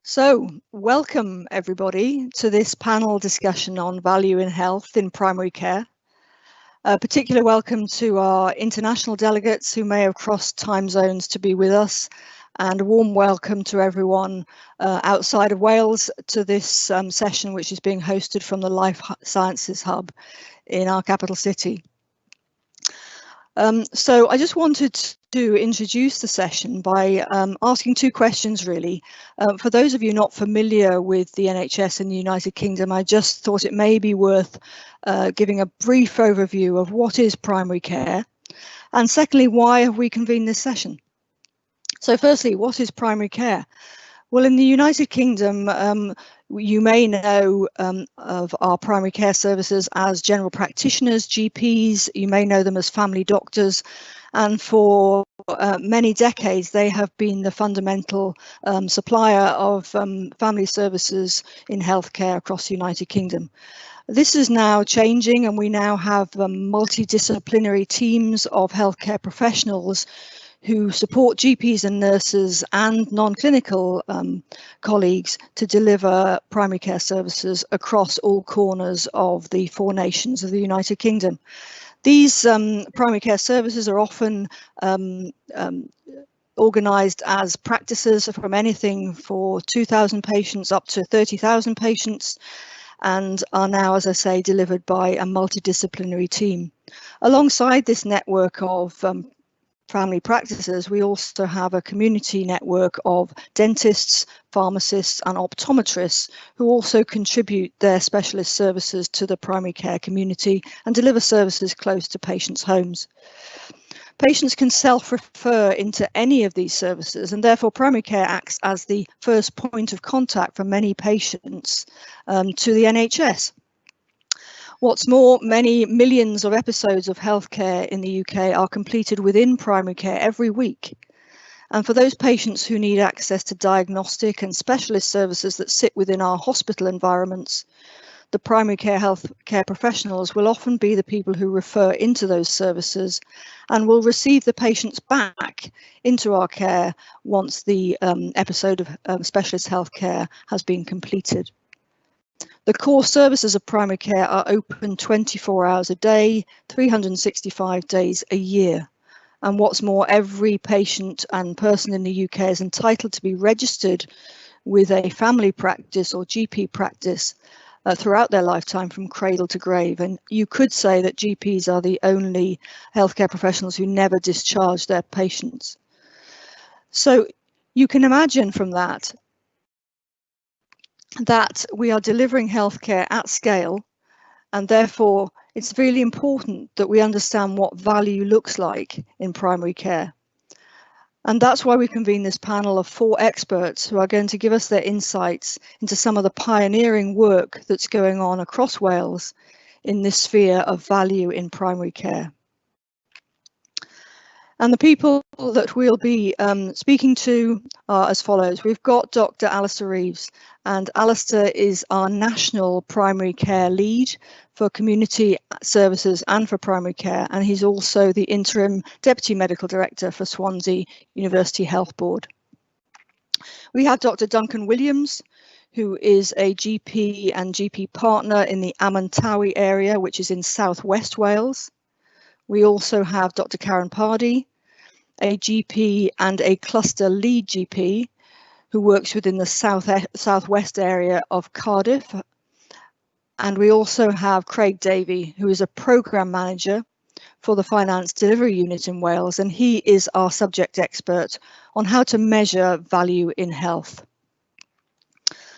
So, welcome everybody to this panel discussion on value in health in primary care. A particular welcome to our international delegates who may have crossed time zones to be with us, and a warm welcome to everyone outside of Wales to this session, which is being hosted from the Life Sciences Hub in our capital city. So I just wanted to introduce the session by asking two questions, really. For those of you not familiar with the NHS in the United Kingdom, I just thought it may be worth giving a brief overview of what is primary care, and secondly, why have we convened this session? So firstly, what is primary care? Well, in the United Kingdom, you may know of our primary care services as general practitioners, GPs. You may know them as family doctors, and for many decades they have been the fundamental supplier of family services in healthcare across the United Kingdom. This is now changing, and we now have multidisciplinary teams of healthcare professionals who support GPs and nurses and non-clinical colleagues to deliver primary care services across all corners of the 4 nations of the United Kingdom. These primary care services are often organised as practices from anything for 2,000 patients up to 30,000 patients, and are now, as I say, delivered by a multidisciplinary team. Alongside this network of family practices, we also have a community network of dentists, pharmacists and optometrists who also contribute their specialist services to the primary care community and deliver services close to patients' homes. Patients can self-refer into any of these services, and therefore primary care acts as the first point of contact for many patients to the NHS. What's more, many millions of episodes of healthcare in the UK are completed within primary care every week. And for those patients who need access to diagnostic and specialist services that sit within our hospital environments, the primary care healthcare professionals will often be the people who refer into those services and will receive the patients back into our care once the episode of specialist healthcare has been completed. The core services of primary care are open 24 hours a day, 365 days a year. And what's more, every patient and person in the UK is entitled to be registered with a family practice or GP practice throughout their lifetime from cradle to grave. And you could say that GPs are the only healthcare professionals who never discharge their patients. So you can imagine from that we are delivering healthcare at scale, and therefore it's really important that we understand what value looks like in primary care. And that's why we convene this panel of 4 experts who are going to give us their insights into some of the pioneering work that's going on across Wales in this sphere of value in primary care. And the people that we'll be speaking to are as follows. We've got Dr. Alistair Reeves, and Alistair is our National Primary Care Lead for Community Services and for Primary Care, and he's also the Interim Deputy Medical Director for Swansea University Health Board. We have Dr. Duncan Williams, who is a GP and GP partner in the Amantawi area, which is in southwest Wales. We also have Dr. Karen Pardee, a GP and a cluster lead GP who works within the southwest area of Cardiff. And we also have Craig Davey, who is a programme manager for the Finance Delivery Unit in Wales, and he is our subject expert on how to measure value in health.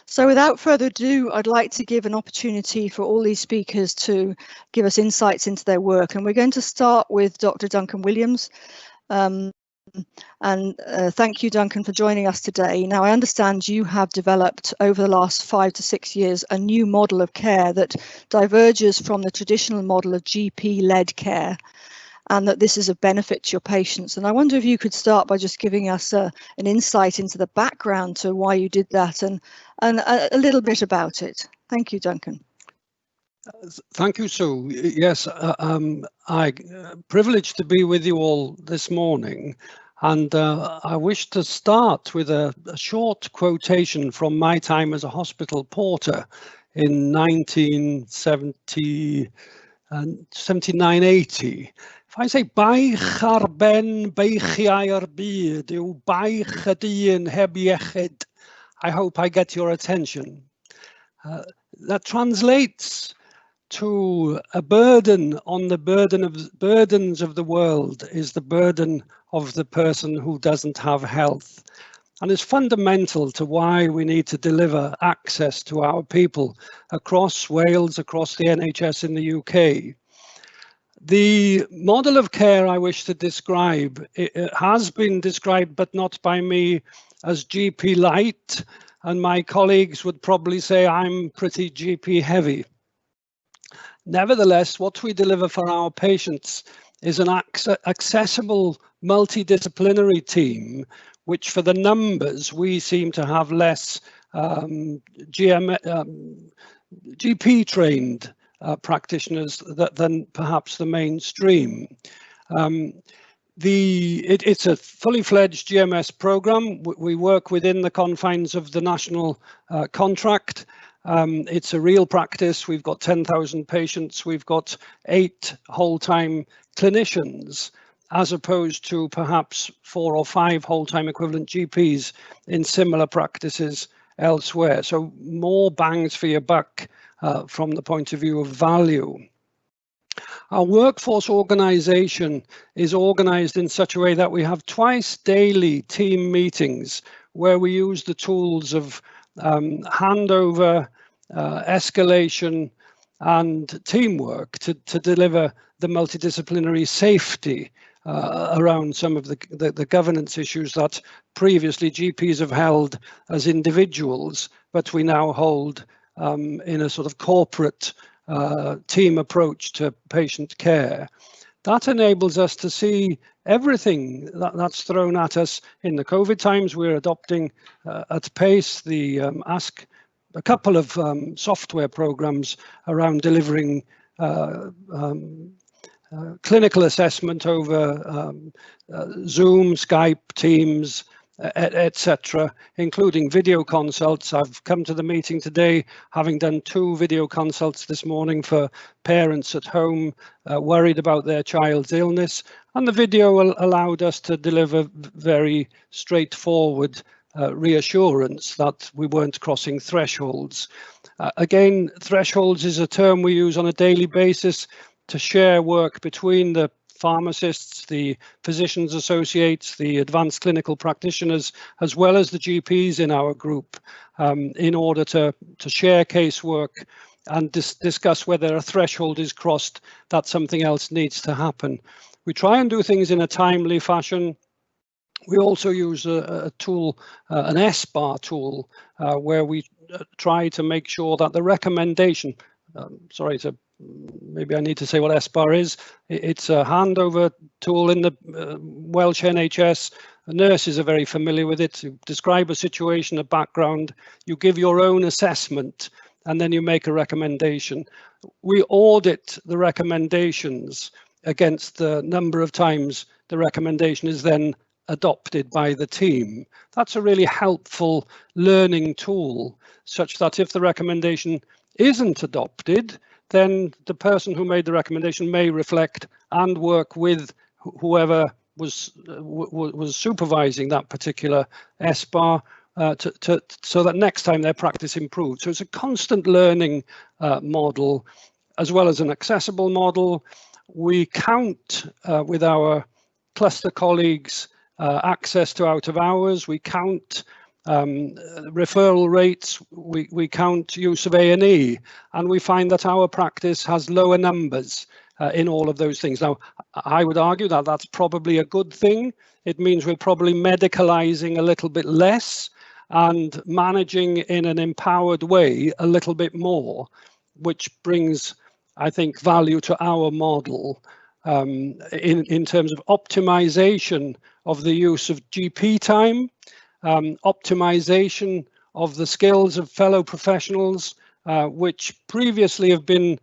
So without further ado, I'd like to give an opportunity for all these speakers to give us insights into their work. And we're going to start with Dr. Duncan Williams. Thank you, Duncan, for joining us today. Now, I understand you have developed over the last 5 to 6 years a new model of care that diverges from the traditional model of GP-led care, and that this is of benefit to your patients. And I wonder if you could start by just giving us an insight into the background to why you did that and a little bit about it. Thank you, Duncan. Thank you, Sue. Yes, I'm privileged to be with you all this morning. And I wish to start with a short quotation from my time as a hospital porter in 79-80. If I say baich ar ben beichiau'r byd yw baich y dyn heb iechyd, I hope I get your attention. That translates to a burden on the burdens of the world is the burden of the person who doesn't have health, and is fundamental to why we need to deliver access to our people across Wales, across the NHS in the UK. The model of care I wish to describe, it has been described, but not by me, as GP light, and my colleagues would probably say I'm pretty GP heavy. Nevertheless, what we deliver for our patients is an accessible multidisciplinary team, which for the numbers, we seem to have less GP trained practitioners than perhaps the mainstream. It's a fully fledged GMS program. We work within the confines of the national contract. It's a real practice. We've got 10,000 patients. We've got 8 whole-time clinicians, as opposed to perhaps 4 or 5 whole-time equivalent GPs in similar practices elsewhere. So more bangs for your buck from the point of view of value. Our workforce organisation is organised in such a way that we have twice daily team meetings where we use the tools of handover, escalation and teamwork to deliver the multidisciplinary safety around some of the governance issues that previously GPs have held as individuals, but we now hold in a sort of corporate team approach to patient care. That enables us to see everything that's thrown at us. In the COVID times, we're adopting at pace the a couple of software programs around delivering clinical assessment over Zoom, Skype, Teams, etc., including video consults. I've come to the meeting today having done 2 video consults this morning for parents at home worried about their child's illness, and the video allowed us to deliver very straightforward reassurance that we weren't crossing thresholds. Again, thresholds is a term we use on a daily basis to share work between the pharmacists, the physicians associates, the advanced clinical practitioners, as well as the GPs in our group, in order to share casework and discuss whether a threshold is crossed, that something else needs to happen. We try and do things in a timely fashion. We also use a tool, an SBAR tool, where we try to make sure that the recommendation, maybe I need to say what SBAR is. It's a handover tool in the Welsh NHS. Nurses are very familiar with it. You describe a situation, a background, you give your own assessment, and then you make a recommendation. We audit the recommendations against the number of times the recommendation is then adopted by the team. That's a really helpful learning tool, such that if the recommendation isn't adopted, then the person who made the recommendation may reflect and work with whoever was supervising that particular SBAR so that next time their practice improves. So it's a constant learning model, as well as an accessible model. We count with our cluster colleagues access to out of hours. We count referral rates, we count use of A&E, and we find that our practice has lower numbers in all of those things. Now, I would argue that that's probably a good thing. It means we're probably medicalizing a little bit less and managing in an empowered way a little bit more, which brings, I think, value to our model in terms of optimization of the use of GP time, optimization of the skills of fellow professionals, which previously have been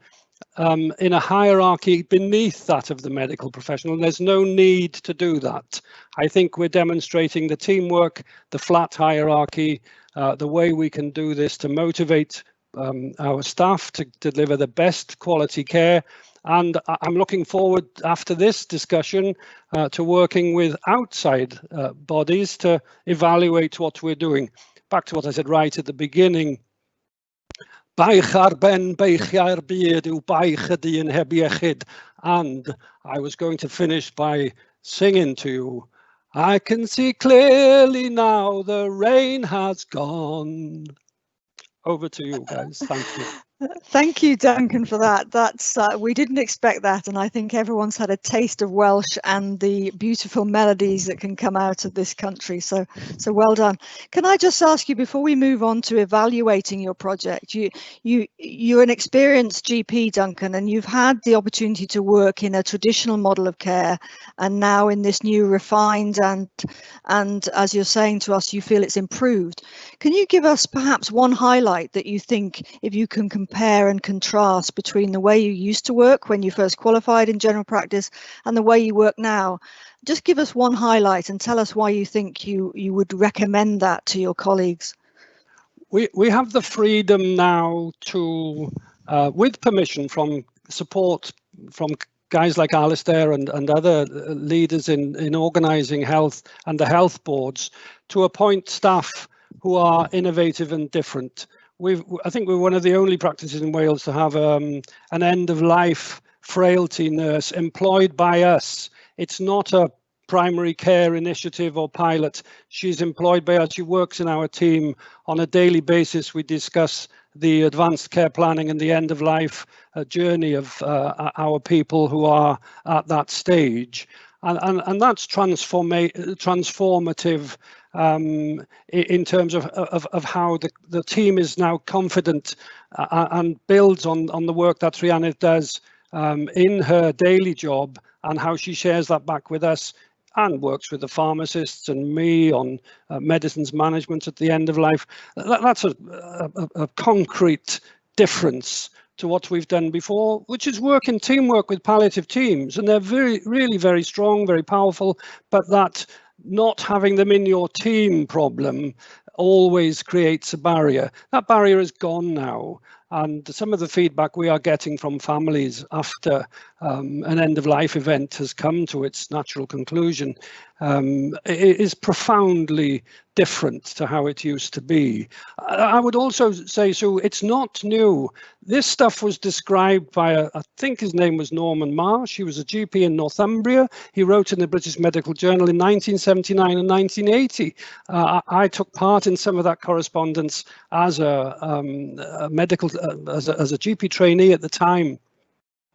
in a hierarchy beneath that of the medical professional. There's no need to do that. I think we're demonstrating the teamwork, the flat hierarchy, the way we can do this to motivate our staff to deliver the best quality care. And I'm looking forward, after this discussion, to working with outside bodies to evaluate what we're doing. Back to what I said right at the beginning. And I was going to finish by singing to you, I can see clearly now the rain has gone. Over to you guys. Thank you. Thank you, Duncan, for that. That's we didn't expect that, and I think everyone's had a taste of Welsh and the beautiful melodies that can come out of this country. So well done. Can I just ask you, before we move on to evaluating your project, you're an experienced GP, Duncan, and you've had the opportunity to work in a traditional model of care, and now in this new refined and as you're saying to us, you feel it's improved. Can you give us perhaps one highlight that you think, if you can compare and contrast between the way you used to work when you first qualified in general practice and the way you work now? Just give us one highlight and tell us why you think you would recommend that to your colleagues. We have the freedom now to, with permission from support from guys like Alistair and other leaders in organising health and the health boards, to appoint staff who are innovative and different. I think we're one of the only practices in Wales to have an end-of-life frailty nurse employed by us. It's not a primary care initiative or pilot. She's employed by us. She works in our team on a daily basis. We discuss the advanced care planning and the end-of-life journey of our people who are at that stage. And that's transformative in terms of how the team is now confident and builds on the work that Rhiannon does in her daily job, and how she shares that back with us and works with the pharmacists and me on medicines management at the end of life. That's a concrete difference to what we've done before, which is work in teamwork with palliative teams, and they're really very strong, very powerful, but that not having them in your team problem always creates a barrier. That barrier is gone now, and some of the feedback we are getting from families after an end-of-life event has come to its natural conclusion is profoundly different to how it used to be. I would also say, Sue, it's not new. This stuff was described by, I think his name was Norman Marsh. He was a GP in Northumbria. He wrote in the British Medical Journal in 1979 and 1980. I took part in some of that correspondence as a GP trainee at the time.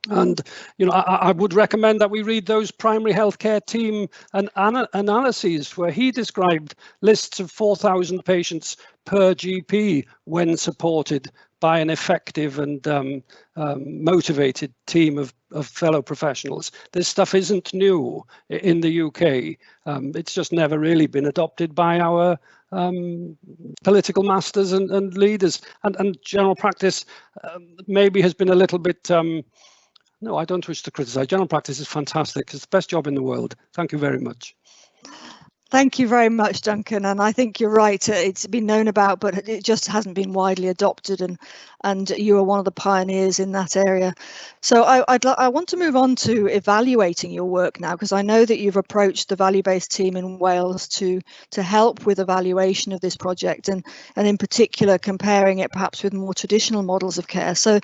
And, you know, I would recommend that we read those primary healthcare team and analyses where he described lists of 4,000 patients per GP when supported by an effective and motivated team of fellow professionals. This stuff isn't new in the UK. It's just never really been adopted by our political masters and leaders. And general practice maybe has been a little bit... No, I don't wish to criticize. General practice is fantastic. It's the best job in the world. Thank you very much. Thank you very much, Duncan. And I think you're right. It's been known about, but it just hasn't been widely adopted. And you are one of the pioneers in that area. So I want to move on to evaluating your work now, because I know that you've approached the value-based team in Wales to help with evaluation of this project, and in particular comparing it perhaps with more traditional models of care. So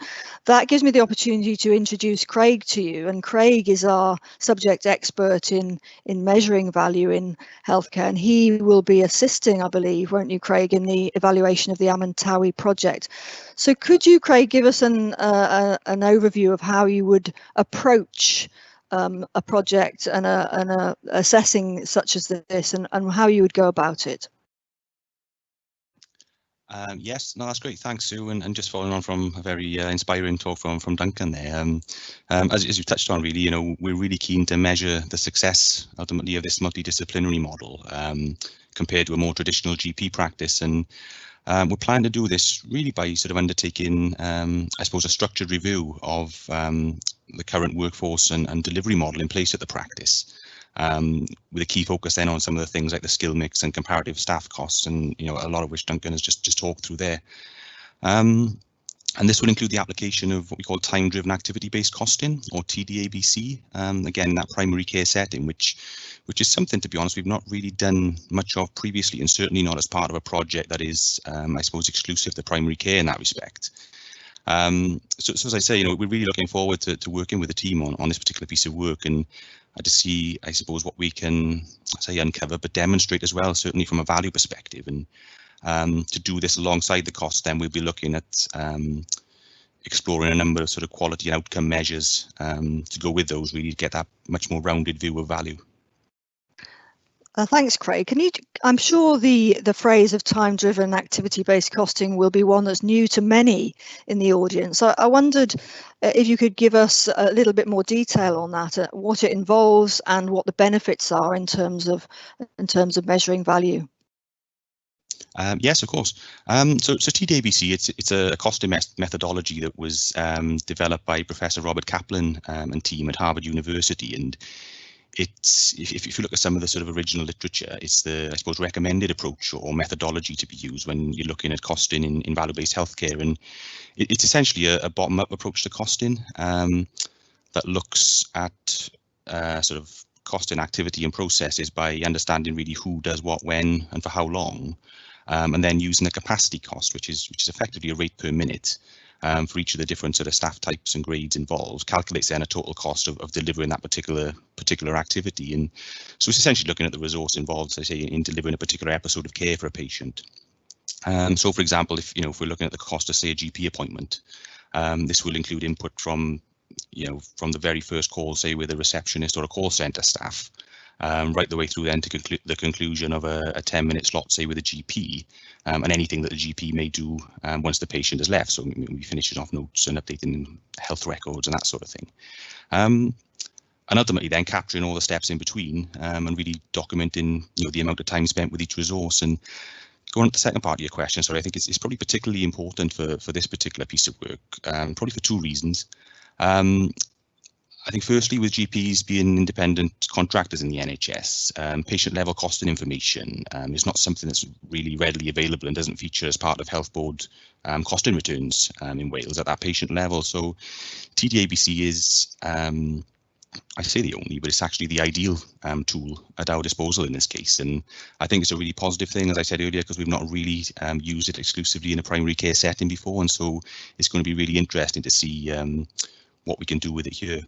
that gives me the opportunity to introduce Craig to you. And Craig is our subject expert in measuring value in healthcare, and he will be assisting, I believe, won't you, Craig, in the evaluation of the Amantawi project. So could you, Craig, give us an overview of how you would approach a project and a assessing such as this, and how you would go about it? Yes, no, that's great. Thanks, Sue. And just following on from a very inspiring talk from Duncan there. As you touched on, really, you know, we're really keen to measure the success ultimately of this multidisciplinary model compared to a more traditional GP practice. And We're planning to do this really by sort of undertaking, I suppose, a structured review of the current workforce and delivery model in place at the practice, with a key focus then on some of the things like the skill mix and comparative staff costs, and a lot of which Duncan has just talked through there. And this will include the application of what we call time-driven activity-based costing, or TDABC. Again, that primary care setting, which is something, to be honest, we've not really done much of previously, and certainly not as part of a project that is, I suppose, exclusive to primary care in that respect. So as I say, we're really looking forward to working with the team on this particular piece of work, and to see, I suppose, what we can say uncover, but demonstrate as well, certainly from a value perspective. And to do this alongside the cost, then we'll be looking at exploring a number of sort of quality and outcome measures to go with those, really to get that much more rounded view of value. Thanks, Craig. I'm sure the phrase of time-driven activity-based costing will be one that's new to many in the audience. I wondered if you could give us a little bit more detail on that, what it involves and what the benefits are in terms of measuring value. Yes, of course. So TDABC, it's a costing methodology that was developed by Professor Robert Kaplan and team at Harvard University, and it's, if you look at some of the sort of original literature, it's the, I suppose, recommended approach or methodology to be used when you're looking at costing in value-based healthcare, and it's essentially a bottom-up approach to costing that looks at sort of costing activity and processes by understanding really who does what, when, and for how long. And then using a capacity cost, which is effectively a rate per minute for each of the different sort of staff types and grades involved, calculates then a total cost of delivering that particular activity. And so it's essentially looking at the resource involved, as I say, in delivering a particular episode of care for a patient. So, for example, if we're looking at the cost of, say, a GP appointment, this will include input from the very first call, say, with a receptionist or a call centre staff, right the way through then to the conclusion of a 10-minute slot, say, with a GP, and anything that the GP may do once the patient has left. So we finishing off notes and updating health records and that sort of thing. And ultimately then capturing all the steps in between and really documenting the amount of time spent with each resource. And going on to the second part of your question, sorry, I think it's probably particularly important for this particular piece of work, probably for two reasons. I think firstly, with GPs being independent contractors in the NHS, patient level costing information is not something that's really readily available and doesn't feature as part of Health Board costing returns in Wales at that patient level. So TDABC is, I say the only, but it's actually the ideal tool at our disposal in this case. And I think it's a really positive thing, as I said earlier, because we've not really used it exclusively in a primary care setting before. And so it's going to be really interesting to see what we can do with it here.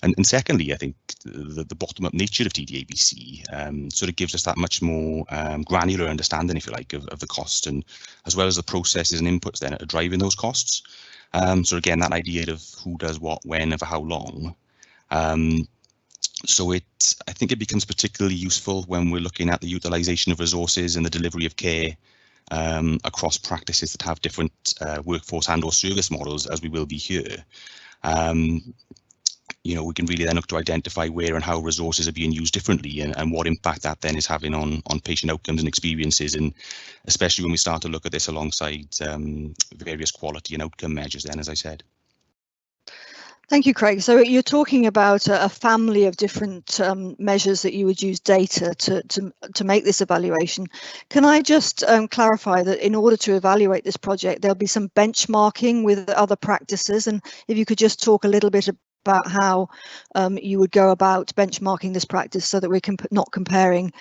And secondly, I think the bottom-up nature of TDABC sort of gives us that much more granular understanding, if you like, of the cost, and as well as the processes and inputs then that are driving those costs. So again, that idea of who does what, when, and for how long. So I think it becomes particularly useful when we're looking at the utilisation of resources and the delivery of care across practices that have different workforce and or service models, as we will be here. We can really then look to identify where and how resources are being used differently, and what impact that then is having on patient outcomes and experiences, and especially when we start to look at this alongside various quality and outcome measures then, as I said. Thank you, Craig. So you're talking about a family of different measures that you would use data to make this evaluation. Can I just clarify that in order to evaluate this project, there'll be some benchmarking with other practices, and if you could just talk a little bit about how you would go about benchmarking this practice so that we're not comparing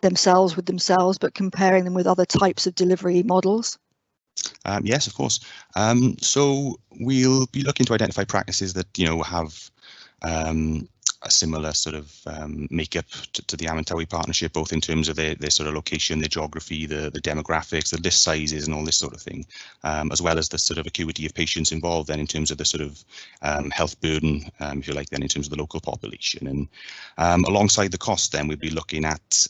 themselves with themselves, but comparing them with other types of delivery models. Yes, of course. So we'll be looking to identify practices that have a similar sort of makeup to the Amantawi partnership, both in terms of their sort of location, their geography, the demographics, the list sizes, and all this sort of thing, as well as the sort of acuity of patients involved then in terms of the sort of health burden, if you like, then in terms of the local population. And alongside the cost, then we'll be looking at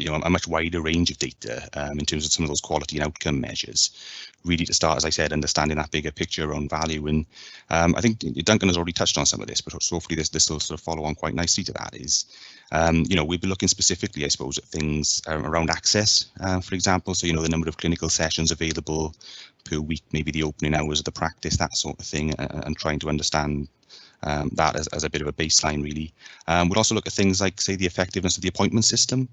a much wider range of data in terms of some of those quality and outcome measures, really to start, as I said, understanding that bigger picture around value. And I think Duncan has already touched on some of this, but hopefully this will sort of follow on quite nicely to that. Is we've been looking specifically, I suppose, at things around access, for example. So the number of clinical sessions available per week, maybe the opening hours of the practice, that sort of thing, and trying to understand that as a bit of a baseline, really. We'll also look at things like, say, the effectiveness of the appointment system.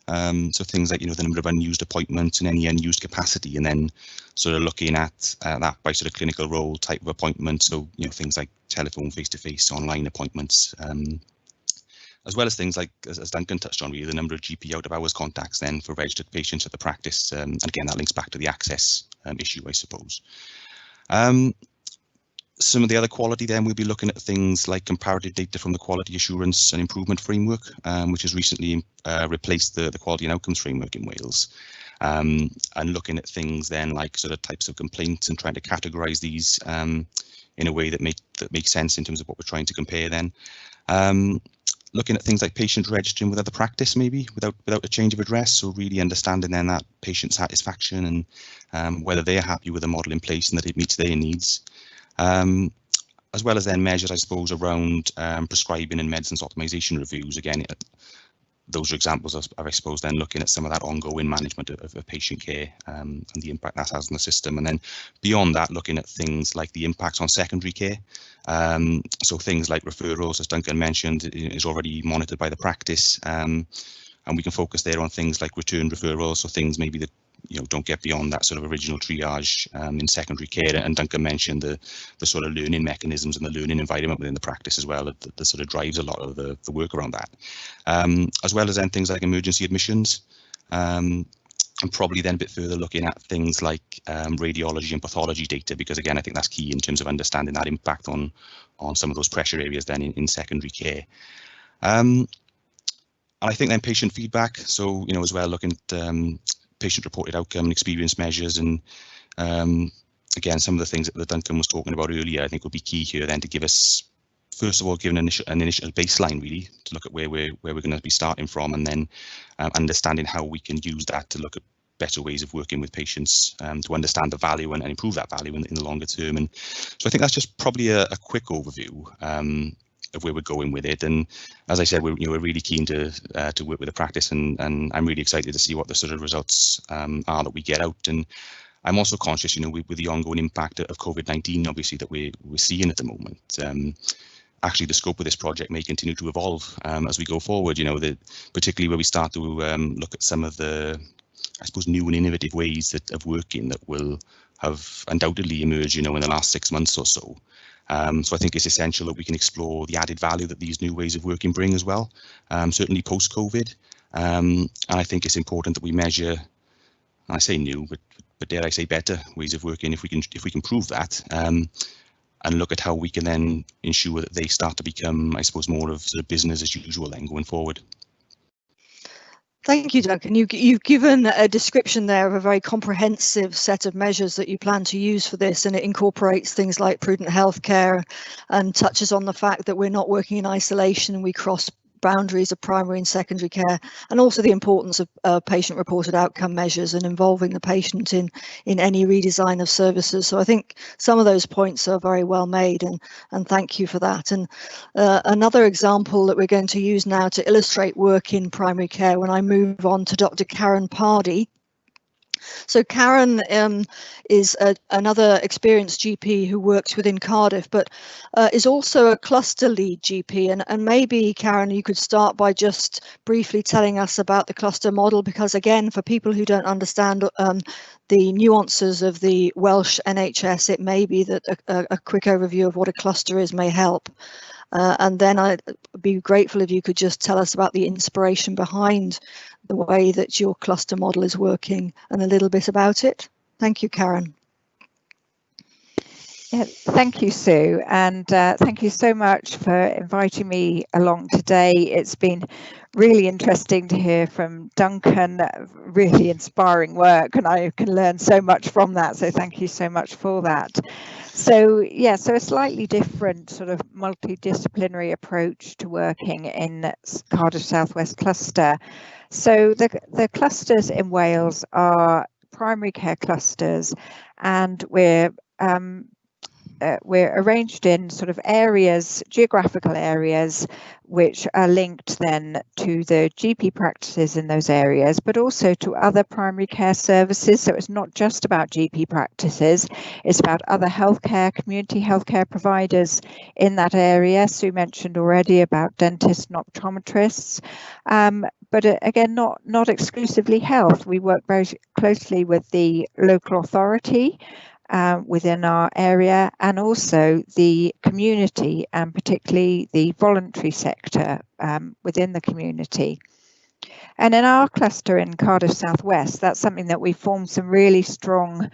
So things like, the number of unused appointments and any unused capacity, and then sort of looking at that by sort of clinical role type of appointment. So, things like telephone, face-to-face, online appointments, as well as things like, as Duncan touched on, really, the number of GP out-of-hours contacts then for registered patients at the practice. And again, that links back to the access issue, I suppose. Some of the other quality then, we'll be looking at things like comparative data from the Quality Assurance and Improvement Framework, which has recently replaced the Quality and Outcomes Framework in Wales, and looking at things then like sort of types of complaints and trying to categorise these in a way that makes sense in terms of what we're trying to compare then. Looking at things like patients registering with other practice, maybe without a change of address, so really understanding then that patient satisfaction and whether they're happy with the model in place and that it meets their needs. As well as then measures, I suppose, around prescribing and medicines optimization reviews. Again, those are examples of, I suppose, then looking at some of that ongoing management of patient care and the impact that has on the system. And then beyond that, looking at things like the impacts on secondary care. So things like referrals, as Duncan mentioned, is already monitored by the practice. And we can focus there on things like return referrals, so things maybe that don't get beyond that sort of original triage in secondary care. And Duncan mentioned the sort of learning mechanisms and the learning environment within the practice as well, that sort of drives a lot of the work around that, as well as then things like emergency admissions, and probably then a bit further looking at things like radiology and pathology data, because again, I think that's key in terms of understanding that impact on some of those pressure areas then in secondary care. And I think then patient feedback, so as well looking at patient-reported outcome and experience measures, and again, some of the things that Duncan was talking about earlier, I think will be key here then to give us, first of all, give an initial baseline really to look at where we're going to be starting from, and then understanding how we can use that to look at better ways of working with patients to understand the value and improve that value in the longer term. And so I think that's just probably a quick overview of where we're going with it. And as I said, we're really keen to work with the practice, and I'm really excited to see what the sort of results are that we get out. And I'm also conscious, with the ongoing impact of COVID-19, obviously, that we're seeing at the moment. Actually, the scope of this project may continue to evolve as we go forward. Particularly where we start to look at some of the, I suppose, new and innovative ways of working that will have undoubtedly emerged, in the last 6 months or so. So I think it's essential that we can explore the added value that these new ways of working bring as well, certainly post-COVID. And I think it's important that we measure, and I say new, but dare I say better ways of working, if we can prove that, and look at how we can then ensure that they start to become, I suppose, more of sort of business as usual then going forward. Thank you, Duncan. You've given a description there of a very comprehensive set of measures that you plan to use for this, and it incorporates things like prudent healthcare and touches on the fact that we're not working in isolation and we cross boundaries of primary and secondary care, and also the importance of patient-reported outcome measures and involving the patient in any redesign of services. So I think some of those points are very well made, and thank you for that. And another example that we're going to use now to illustrate work in primary care, when I move on to Dr. Karen Pardee. So Karen is another experienced GP who works within Cardiff, but is also a cluster lead GP. And maybe, Karen, you could start by just briefly telling us about the cluster model, because again, for people who don't understand the nuances of the Welsh NHS, it may be that a quick overview of what a cluster is may help. And then I'd be grateful if you could just tell us about the inspiration behind the way that your cluster model is working and a little bit about it. Thank you, Karen. Yeah, thank you, Sue, and thank you so much for inviting me along today. It's been really interesting to hear from Duncan, really inspiring work, and I can learn so much from that, so thank you so much for that. So yeah, so a slightly different sort of multidisciplinary approach to working in Cardiff South West Cluster. So the clusters in Wales are primary care clusters, and we're arranged in sort of areas, geographical areas, which are linked then to the GP practices in those areas, but also to other primary care services. So it's not just about GP practices, it's about other healthcare, community healthcare providers in that area. Sue mentioned already about dentists and optometrists. But again, not exclusively health. We work very closely with the local authority within our area, and also the community, and particularly the voluntary sector within the community. And in our cluster in Cardiff South West, that's something that we formed some really strong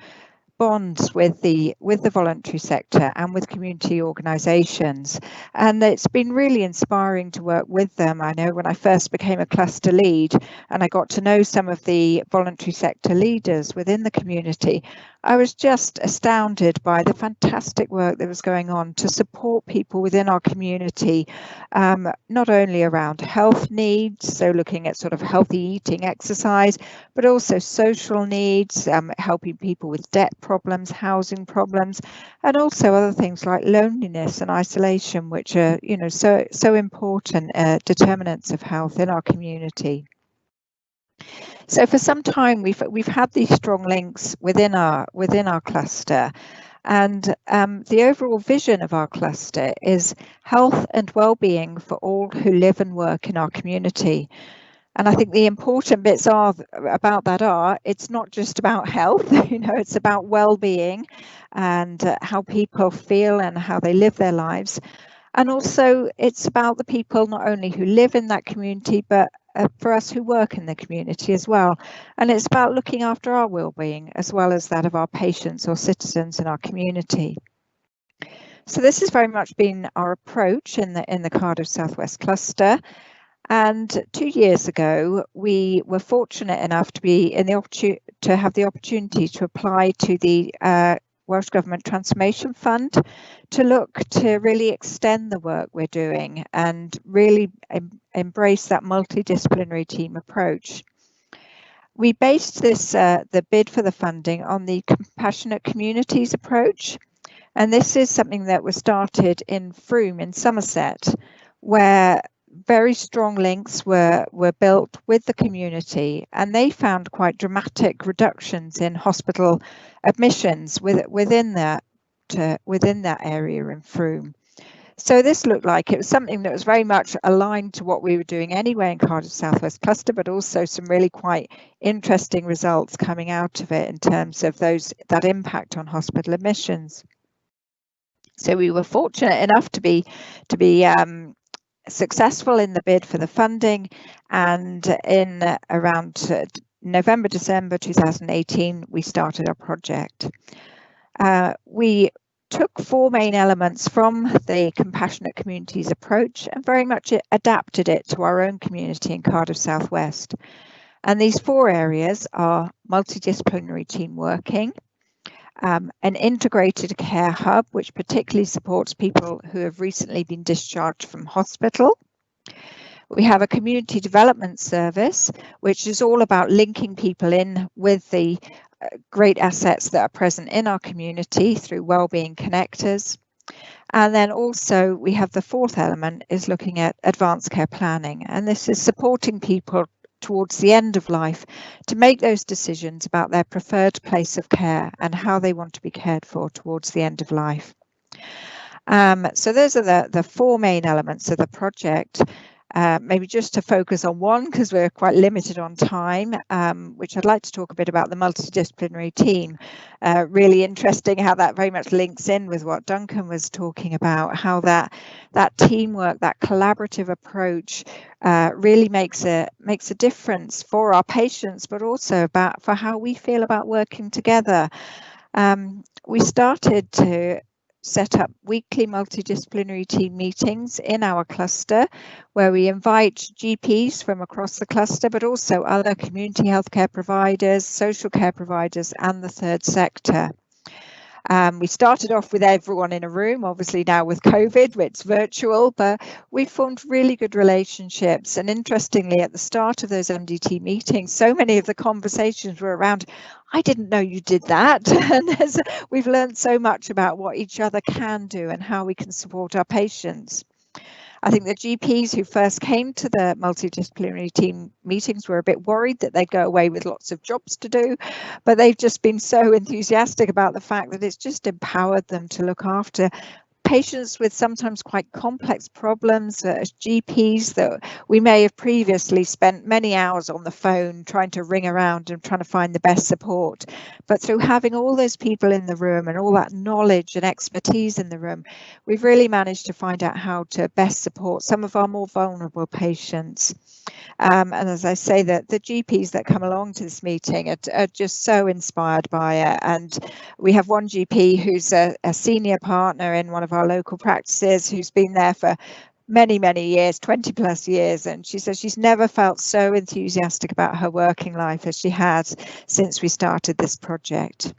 bonds with the voluntary sector and with community organisations, and it's been really inspiring to work with them. I know when I first became a cluster lead and I got to know some of the voluntary sector leaders within the community, I was just astounded by the fantastic work that was going on to support people within our community, not only around health needs, so looking at sort of healthy eating, exercise, but also social needs, helping people with debt problems, housing problems, and also other things like loneliness and isolation, which are, you know, so important determinants of health in our community. So for some time we've had these strong links within our cluster, and the overall vision of our cluster is health and well-being for all who live and work in our community. And I think the important bits about that are, it's not just about health, you know, it's about well-being and how people feel and how they live their lives. And also it's about the people not only who live in that community, but for us who work in the community as well. And it's about looking after our well-being as well as that of our patients or citizens in our community. So this has very much been our approach in the Cardiff South West cluster. And 2 years ago, we were fortunate enough to be to have the opportunity to apply to the Welsh Government Transformation Fund to look to really extend the work we're doing and really embrace that multidisciplinary team approach. We based this the bid for the funding on the Compassionate Communities approach, and this is something that was started in Frome in Somerset, where very strong links were built with the community, and they found quite dramatic reductions in hospital admissions within that area in Frome. So this looked like it was something that was very much aligned to what we were doing anyway in Cardiff South West Cluster, but also some really quite interesting results coming out of it in terms of that impact on hospital admissions. So we were fortunate enough to be successful in the bid for the funding, and in around November, December 2018, we started our project. We took 4 main elements from the Compassionate Communities approach and very much adapted it to our own community in Cardiff South West. And these 4 areas are multidisciplinary team working, an integrated care hub, which particularly supports people who have recently been discharged from hospital. We have a community development service, which is all about linking people in with the great assets that are present in our community through wellbeing connectors. And then also we have the 4th element is looking at advanced care planning, and this is supporting people towards the end of life to make those decisions about their preferred place of care and how they want to be cared for towards the end of life. So those are the 4 main elements of the project. Maybe just to focus on one, because we're quite limited on time, which I'd like to talk a bit about the multidisciplinary team. Really interesting how that very much links in with what Duncan was talking about, how that teamwork, that collaborative approach really makes a difference for our patients, but also for how we feel about working together. We started to set up weekly multidisciplinary team meetings in our cluster, where we invite GPs from across the cluster, but also other community healthcare providers, social care providers, and the third sector. We started off with everyone in a room, obviously now with COVID, it's virtual, but we formed really good relationships. And interestingly, at the start of those MDT meetings, so many of the conversations were around, I didn't know you did that. And we've learned so much about what each other can do and how we can support our patients. I think the GPs who first came to the multidisciplinary team meetings were a bit worried that they'd go away with lots of jobs to do, but they've just been so enthusiastic about the fact that it's just empowered them to look after patients with sometimes quite complex problems, GPs that we may have previously spent many hours on the phone trying to ring around and trying to find the best support. But through having all those people in the room and all that knowledge and expertise in the room, we've really managed to find out how to best support some of our more vulnerable patients. And as I say, that the GPs that come along to this meeting are just so inspired by it. And we have one GP who's a senior partner in one of our local practices who's been there for many years, 20 plus years, and she says she's never felt so enthusiastic about her working life as she has since we started this project.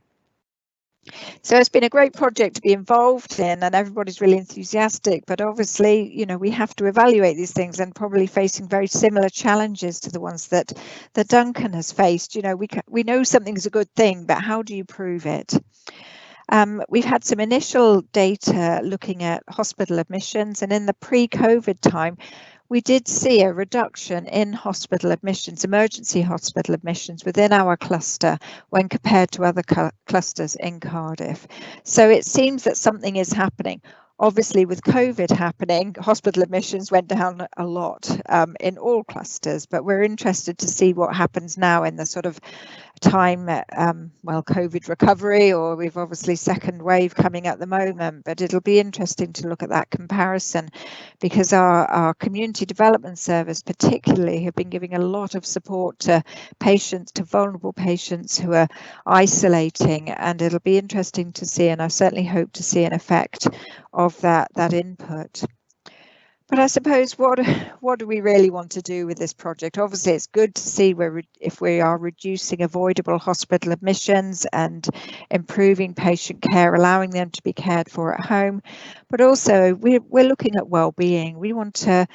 So it's been a great project to be involved in, and everybody's really enthusiastic, but obviously, you know, we have to evaluate these things and probably facing very similar challenges to the ones that Duncan has faced. You know, we know something's a good thing, but how do you prove it? We've had some initial data looking at hospital admissions, and in the pre-COVID time, we did see a reduction in hospital admissions, emergency hospital admissions within our cluster when compared to other clusters in Cardiff. So it seems that something is happening. Obviously, with COVID happening, hospital admissions went down a lot in all clusters, but we're interested to see what happens now in the sort of time, well, COVID recovery, or we've obviously second wave coming at the moment, but it'll be interesting to look at that comparison, because our community development service particularly have been giving a lot of support to patients, to vulnerable patients who are isolating, and it'll be interesting to see, and I certainly hope to see an effect of that input. But I suppose what do we really want to do with this project? Obviously, it's good to see if we are reducing avoidable hospital admissions and improving patient care, allowing them to be cared for at home. But also, we're looking at well-being. We want to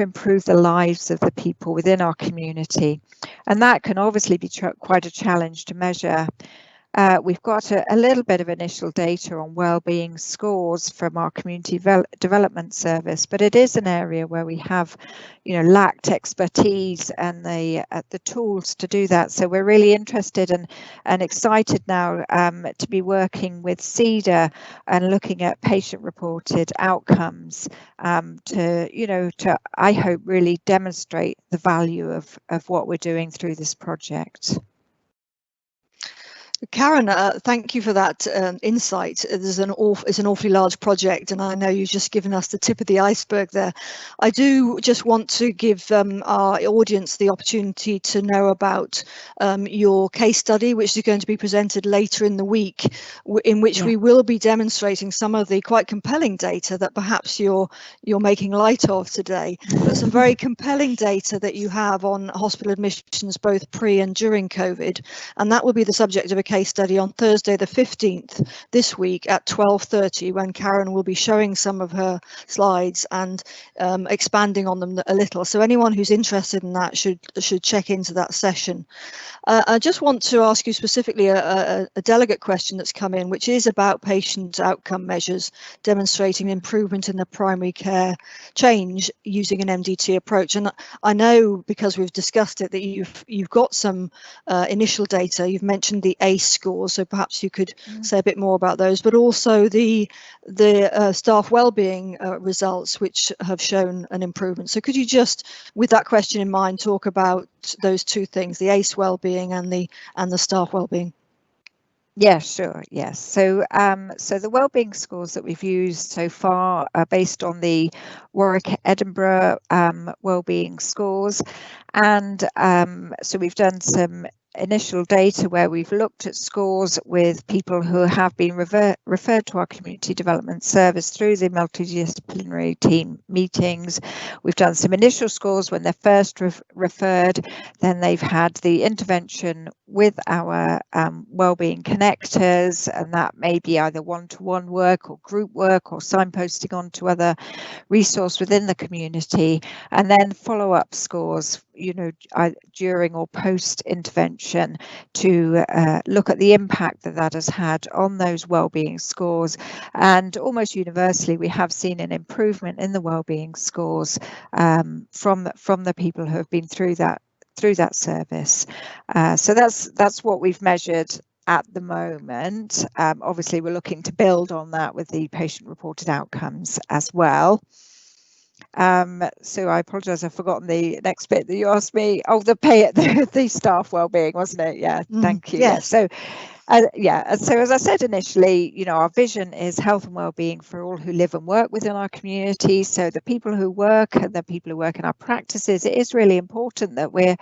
improve the lives of the people within our community, and that can obviously be quite a challenge to measure. We've got a little bit of initial data on wellbeing scores from our community development service, but it is an area where we have, you know, lacked expertise and the tools to do that. So we're really interested and excited now to be working with CEDA and looking at patient-reported outcomes to I hope really demonstrate the value of what we're doing through this project. Karen, thank you for that insight. It's an awfully large project, and I know you've just given us the tip of the iceberg there. I do just want to give our audience the opportunity to know about your case study, which is going to be presented later in the week, in which we will be demonstrating some of the quite compelling data that perhaps you're making light of today, but some very compelling data that you have on hospital admissions both pre and during COVID, and that will be the subject of a case study on Thursday the 15th this week at 12:30, when Karen will be showing some of her slides and expanding on them a little. So anyone who's interested in that should check into that session. I just want to ask you specifically a delegate question that's come in, which is about patient outcome measures demonstrating improvement in the primary care change using an MDT approach. And I know, because we've discussed it, that you've got some initial data. You've mentioned the ACE scores, so perhaps you could say a bit more about those, but also the staff wellbeing results, which have shown an improvement. So could you just, with that question in mind, talk about those two things, the ACE wellbeing and the staff wellbeing? Yeah, sure. Yes. So the wellbeing scores that we've used so far are based on the Warwick Edinburgh wellbeing scores, and so we've done some initial data where we've looked at scores with people who have been referred to our community development service through the multidisciplinary team meetings. We've done some initial scores when they're first referred, then they've had the intervention with our wellbeing connectors, and that may be either one-to-one work or group work or signposting on to other resource within the community, and then follow-up scores, you know, during or post intervention to look at the impact that that has had on those wellbeing scores. And almost universally, we have seen an improvement in the wellbeing scores from the people who have been through that service. So that's what we've measured at the moment. Obviously, we're looking to build on that with the patient-reported outcomes as well. So I apologise, I've forgotten the next bit that you asked me. Oh, the staff wellbeing, wasn't it? Yeah, thank you. Yes. So so as I said initially, you know, our vision is health and well-being for all who live and work within our community. So the people who work and the people who work in our practices, it is really important that we're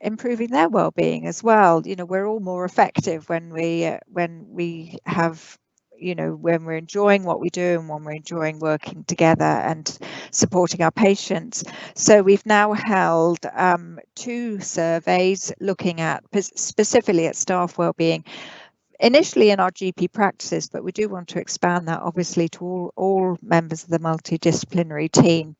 improving their well-being as well. You know, we're all more effective when we have, you know, when we're enjoying what we do and when we're enjoying working together and supporting our patients. So we've now held 2 surveys looking at specifically at staff wellbeing, initially in our GP practices, but we do want to expand that obviously to all members of the multidisciplinary team.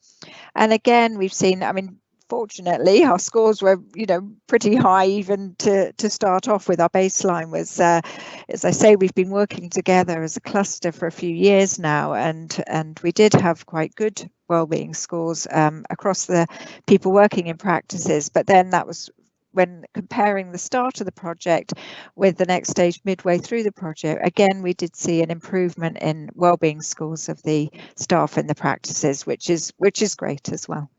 And again, we've seen, I mean, fortunately, our scores were, you know, pretty high even to start off with. Our baseline was, as I say, we've been working together as a cluster for a few years now, and we did have quite good wellbeing scores across the people working in practices. But then that was when comparing the start of the project with the next stage midway through the project. Again, we did see an improvement in wellbeing scores of the staff in the practices, which is great as well.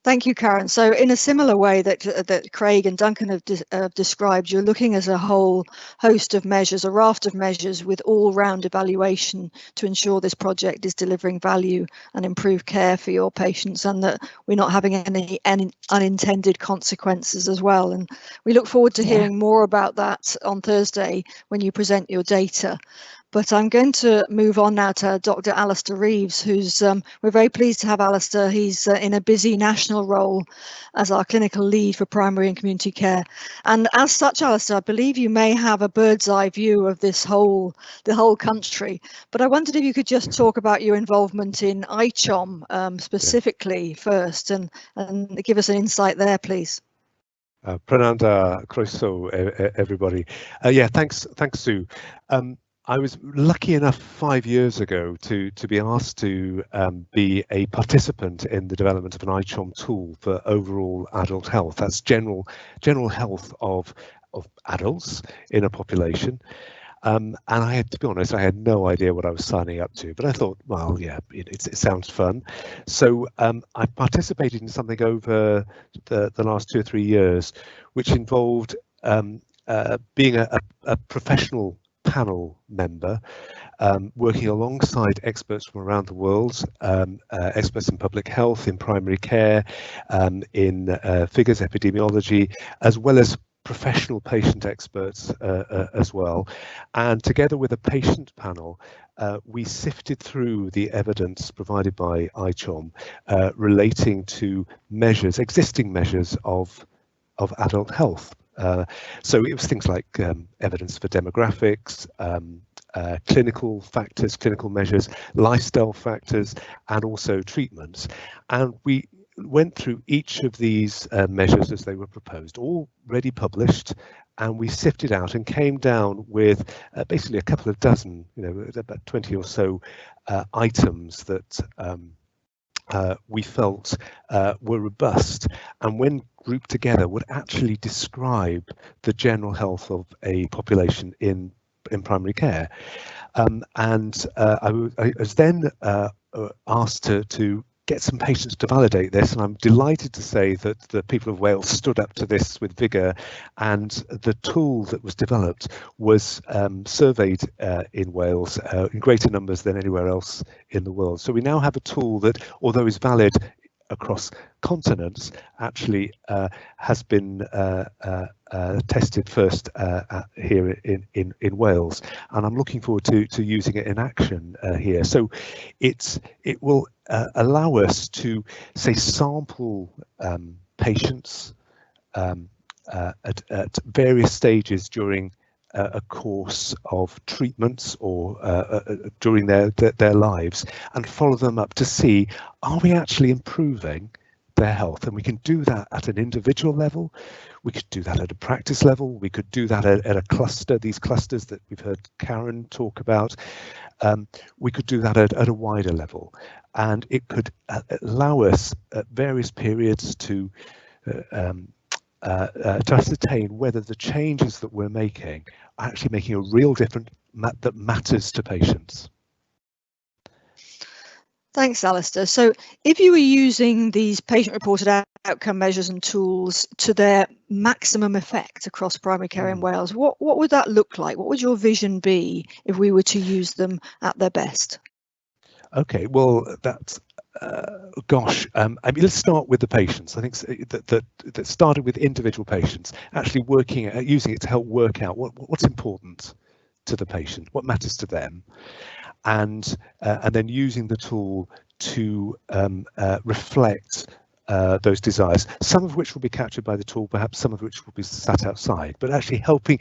Thank you, Karen. So in a similar way that Craig and Duncan have described, you're looking as a whole host of measures, a raft of measures with all-round evaluation to ensure this project is delivering value and improved care for your patients, and that we're not having any unintended consequences as well. And we look forward to hearing more about that on Thursday when you present your data. But I'm going to move on now to Dr. Alistair Reeves, who's, we're very pleased to have Alistair. He's in a busy national role as our clinical lead for primary and community care. And as such, Alistair, I believe you may have a bird's eye view of the whole country. But I wondered if you could just talk about your involvement in ICHOM specifically first and give us an insight there, please. Prananda Croeso, everybody. Thanks, Sue. I was lucky enough 5 years ago to be asked to be a participant in the development of an ICHOM tool for overall adult health. That's general health of adults in a population. And I had to be honest, I had no idea what I was signing up to, but I thought, well, yeah, it sounds fun. So I participated in something over the last 2 or 3 years, which involved being a professional panel member, working alongside experts from around the world, experts in public health, in primary care, in figures epidemiology, as well as professional patient experts as well. And together with a patient panel, we sifted through the evidence provided by ICHOM relating to measures, existing measures of adult health. So it was things like evidence for demographics, clinical factors, clinical measures, lifestyle factors, and also treatments. And we went through each of these measures as they were proposed, already published, and we sifted out and came down with basically a couple of dozen, about 20 or so items that we felt were robust, and when grouped together would actually describe the general health of a population in primary care. And I was then asked to get some patients to validate this, and I'm delighted to say that the people of Wales stood up to this with vigour, and the tool that was developed was surveyed in Wales in greater numbers than anywhere else in the world. So we now have a tool that, although is valid across continents actually has been tested first here in Wales, and I'm looking forward to using it in action here. So it will allow us to, say, sample patients at various stages during a course of treatments or during their lives, and follow them up to see, are we actually improving their health? And we can do that at an individual level, we could do that at a practice level, we could do that at a cluster, these clusters that we've heard Karen talk about. We could do that at a wider level, and it could allow us at various periods to ascertain whether the changes that we're making are actually making a real difference that matters to patients. Thanks, Alistair. So if you were using these patient-reported outcome measures and tools to their maximum effect across primary care in Wales, what would that look like? What would your vision be if we were to use them at their best? Okay, well, that's gosh, I mean, let's start with the patients. I think that started with individual patients, actually working at using it to help work out what's important to the patient, what matters to them, and then using the tool to reflect those desires, some of which will be captured by the tool, perhaps some of which will be sat outside, but actually helping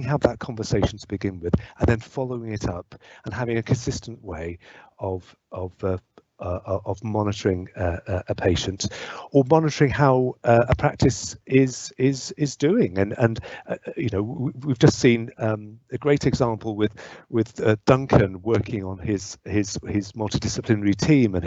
have that conversation to begin with, and then following it up and having a consistent way of monitoring a patient, or monitoring how a practice is doing. And you know, we've just seen a great example with Duncan working on his multidisciplinary team and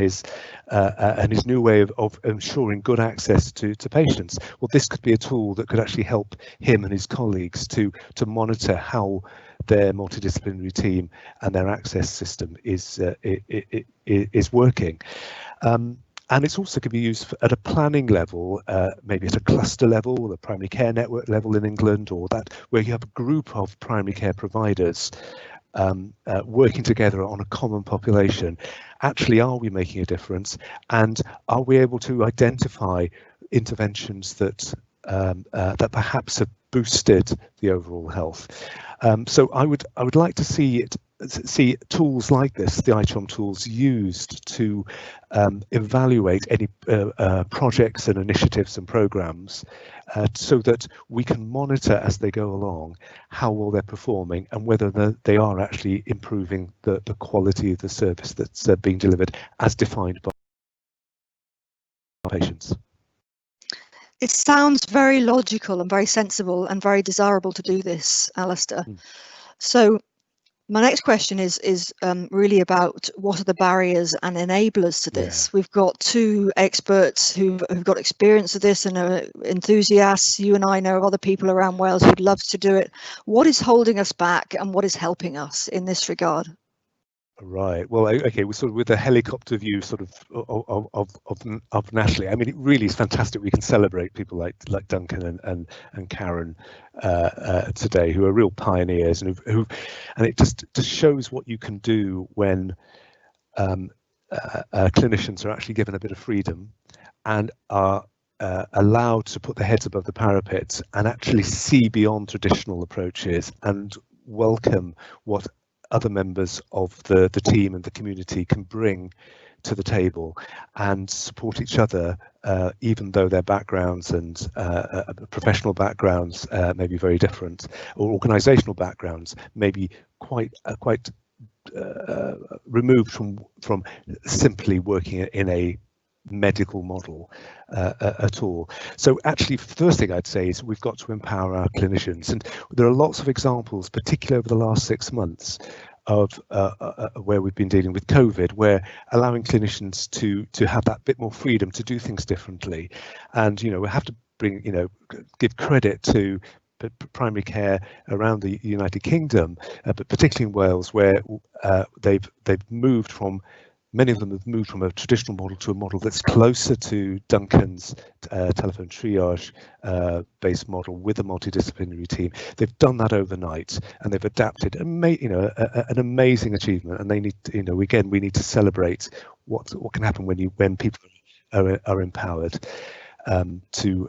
his new way of ensuring good access to patients. Well, this could be a tool that could actually help him and his colleagues to monitor how their multidisciplinary team and their access system is working. And it's also could be used at a planning level, maybe at a cluster level, the primary care network level in England, or that where you have a group of primary care providers working together on a common population. Actually, are we making a difference? And are we able to identify interventions that that perhaps have boosted the overall health? So I would like to see tools like this, the ICHOM tools, used to evaluate any projects and initiatives and programs, so that we can monitor as they go along how well they're performing and whether they are actually improving the quality of the service that's being delivered as defined by patients. It sounds very logical and very sensible and very desirable to do this, Alistair. So my next question is really about what are the barriers and enablers to this. Yeah. We've got two experts who've got experience of this and are enthusiasts. You and I know of other people around Wales who'd love to do it. What is holding us back and what is helping us in this regard? Right. Well, okay. We're sort of with a helicopter view, sort of nationally. I mean, it really is fantastic. We can celebrate people like Duncan and Karen today, who are real pioneers, and and it just shows what you can do when clinicians are actually given a bit of freedom and are allowed to put their heads above the parapet and actually see beyond traditional approaches and welcome what other members of the team and the community can bring to the table, and support each other, even though their backgrounds and professional backgrounds may be very different, or organizational backgrounds may be quite removed from simply working in a medical model at all. So actually, the first thing I'd say is we've got to empower our clinicians, and there are lots of examples, particularly over the last 6 months, of where we've been dealing with COVID, where allowing clinicians to have that bit more freedom to do things differently. And we have to give credit to primary care around the United Kingdom, but particularly in Wales, where they've moved from. Many of them have moved from a traditional model to a model that's closer to Duncan's telephone triage based model with a multidisciplinary team. They've done that overnight, and they've adapted and made an amazing achievement. And they need to, again, we need to celebrate what can happen when people are empowered to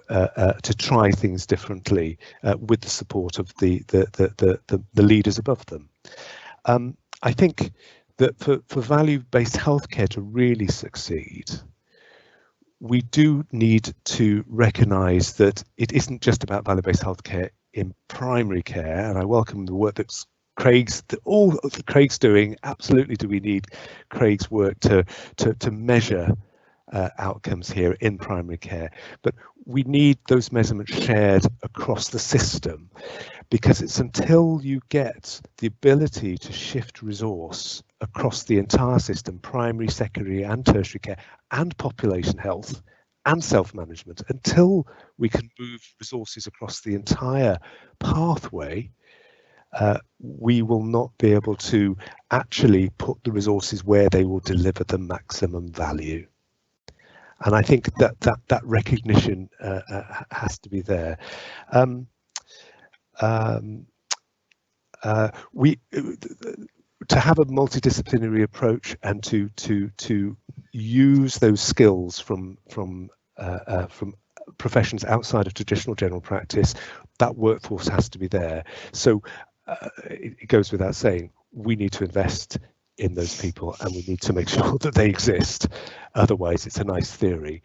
try things differently with the support of the leaders above them. I think that for value-based healthcare to really succeed, we do need to recognise that it isn't just about value-based healthcare in primary care, and I welcome the work that Craig's doing. Absolutely, do we need Craig's work to measure outcomes here in primary care, but we need those measurements shared across the system, because it's until you get the ability to shift resource across the entire system, primary, secondary and tertiary care and population health and self-management, until we can move resources across the entire pathway, we will not be able to actually put the resources where they will deliver the maximum value. And I think that recognition has to be there. To have a multidisciplinary approach and to use those skills from professions outside of traditional general practice, that workforce has to be there. So it goes without saying, we need to invest in those people and we need to make sure that they exist. Otherwise, it's a nice theory,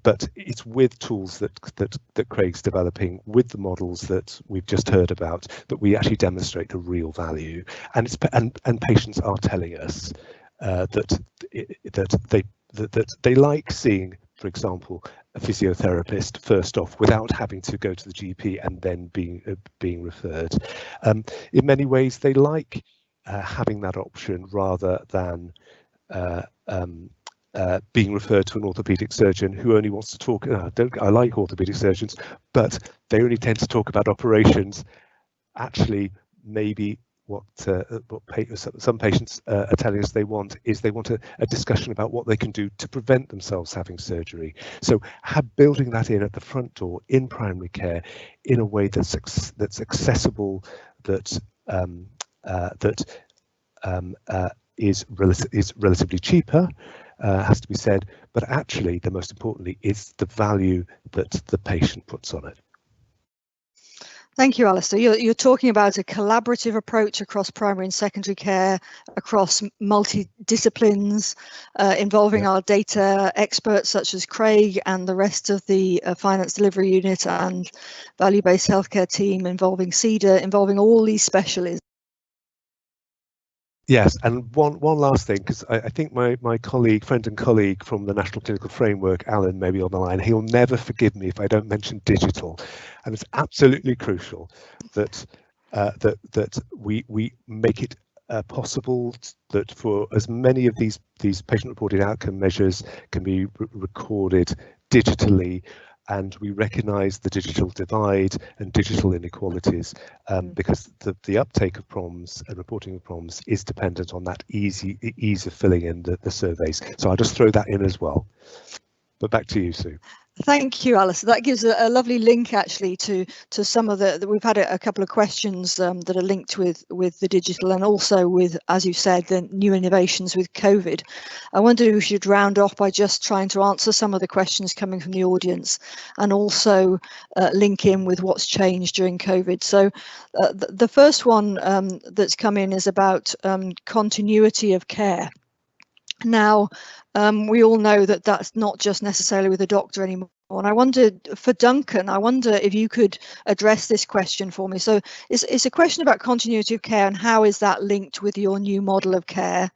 but it's with tools that Craig's developing, with the models that we've just heard about, that we actually demonstrate the real value. And patients are telling us that they like seeing, for example, a physiotherapist first off, without having to go to the GP and then being referred. In many ways, they like having that option rather than being referred to an orthopaedic surgeon who only wants to talk. I like orthopaedic surgeons, but they only tend to talk about operations. Actually, maybe what some patients are telling us they want is they want a discussion about what they can do to prevent themselves having surgery. So building that in at the front door in primary care in a way that's accessible, that is relatively cheaper, has to be said, but actually the most importantly is the value that the patient puts on it. Thank you, Alistair. You're talking about a collaborative approach across primary and secondary care, across multi-disciplines, involving our data experts such as Craig and the rest of the finance delivery unit and value-based healthcare team, involving CEDA, involving all these specialists. Yes, and one last thing, because I think my friend and colleague from the National Clinical Framework, Alan, may be on the line. He'll never forgive me if I don't mention digital, and it's absolutely crucial that that we make it possible that for as many of these patient-reported outcome measures can be recorded digitally. And we recognise the digital divide and digital inequalities, because the uptake of PROMs and reporting of PROMs is dependent on that ease of filling in the surveys. So I'll just throw that in as well. But back to you, Sue. Thank you, Alice. That gives a lovely link actually to some of we've had a couple of questions that are linked with the digital, and also with, as you said, the new innovations with COVID. I wonder if we should round off by just trying to answer some of the questions coming from the audience, and also link in with what's changed during COVID. So the first one that's come in is about continuity of care. Now, we all know that that's not just necessarily with a doctor anymore. And I wondered, for Duncan, I wonder if you could address this question for me. So it's a question about continuity of care and how is that linked with your new model of care?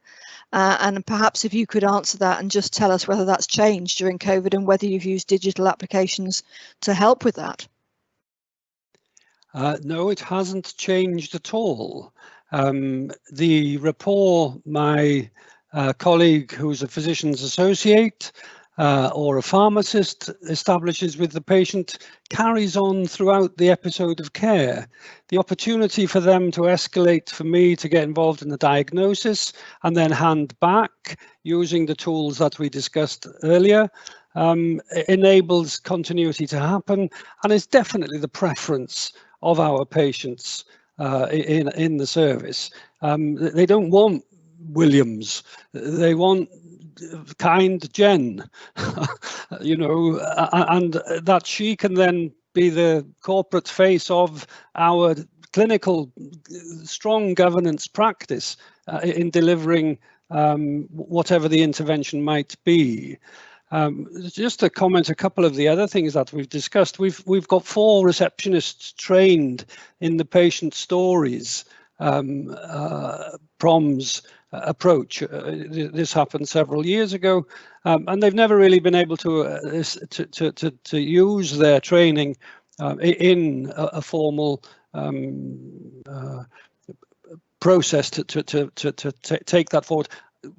And perhaps if you could answer that and just tell us whether that's changed during COVID and whether you've used digital applications to help with that. No, it hasn't changed at all. The rapport my colleague who's a physician's associate or a pharmacist establishes with the patient carries on throughout the episode of care. The opportunity for them to escalate, for me to get involved in the diagnosis and then hand back using the tools that we discussed earlier enables continuity to happen, and is definitely the preference of our patients in the service. They don't want Williams. They want kind Jen, you know, and that she can then be the corporate face of our clinical strong governance practice in delivering whatever the intervention might be. Just to comment a couple of the other things that we've discussed, we've got 4 receptionists trained in the patient stories PROMS approach. This happened several years ago, and they've never really been able to use their training in a formal process to take that forward.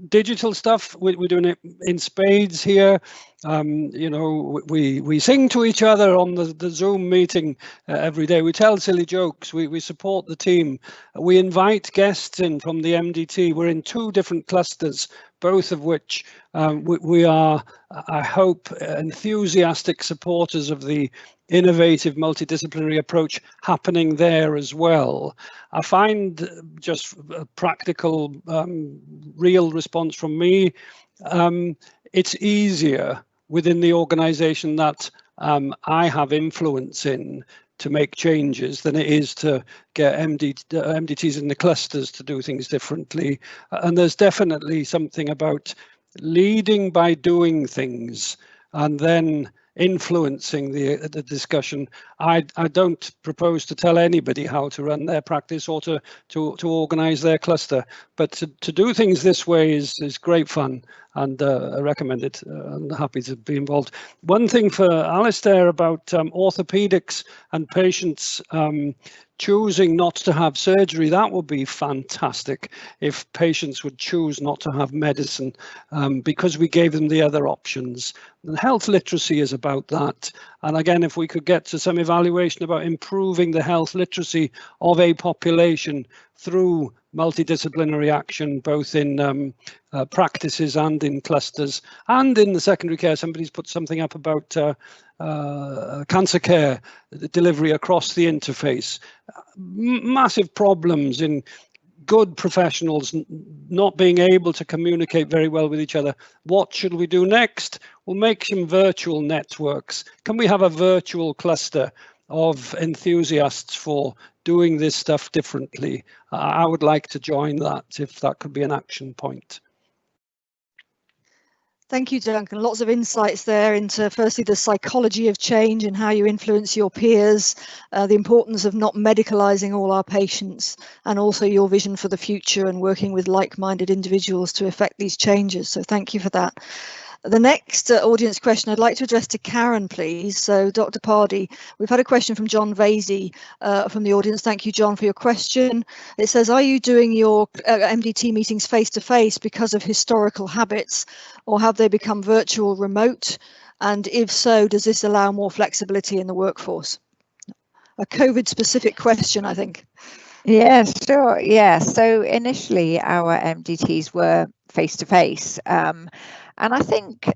Digital stuff, we're doing it in spades here. You know, we sing to each other on the Zoom meeting every day. We tell silly jokes. We support the team. We invite guests in from the MDT. We're in 2 different clusters, both of which we are, I hope, enthusiastic supporters of the innovative multidisciplinary approach happening there as well. I find, just a practical, real response from me, it's easier within the organization that I have influence in to make changes than it is to get MDTs in the clusters to do things differently. And there's definitely something about leading by doing things and then influencing the discussion. I don't propose to tell anybody how to run their practice or to organize their cluster, but to do things this way is great fun, and I recommend it. I'm happy to be involved. One thing for Alistair about orthopedics and patients choosing not to have surgery, that would be fantastic if patients would choose not to have medicine because we gave them the other options. And health literacy is about that. And again, if we could get to some evaluation about improving the health literacy of a population through multidisciplinary action, both in practices and in clusters and in the secondary care. Somebody's put something up about cancer care delivery across the interface. Massive problems in good professionals not being able to communicate very well with each other. What should we do next? We'll make some virtual networks. Can we have a virtual cluster of enthusiasts for doing this stuff differently? I would like to join that if that could be an action point. Thank you, Duncan. Lots of insights there into, firstly, the psychology of change and how you influence your peers, the importance of not medicalizing all our patients, and also your vision for the future and working with like-minded individuals to effect these changes. So thank you for that. The next audience question I'd like to address to Karen, please. So Dr. Pardee, we've had a question from John Vasey from the audience. Thank you, John, for your question. It says, are you doing your MDT meetings face-to-face because of historical habits, or have they become virtual remote? And if so, does this allow more flexibility in the workforce? A COVID-specific question, I think. Yeah, sure. Yeah, so initially our MDTs were face-to-face. And I think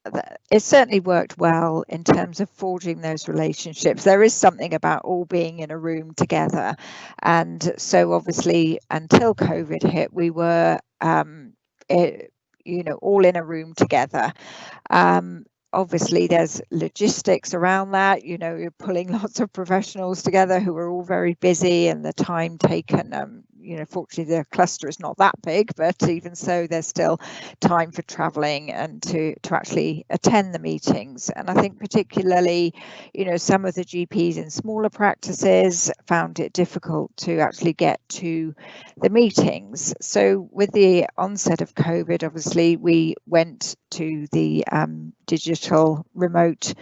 that it certainly worked well in terms of forging those relationships. There is something about all being in a room together. And so obviously until COVID hit, we were, you know, all in a room together. Obviously, there's logistics around that. You know, you're pulling lots of professionals together who are all very busy, and the time taken, you know, fortunately the cluster is not that big, but even so, there's still time for traveling and to actually attend the meetings. And I think particularly, you know, some of the GPs in smaller practices found it difficult to actually get to the meetings. So with the onset of COVID, obviously, we went to the digital remote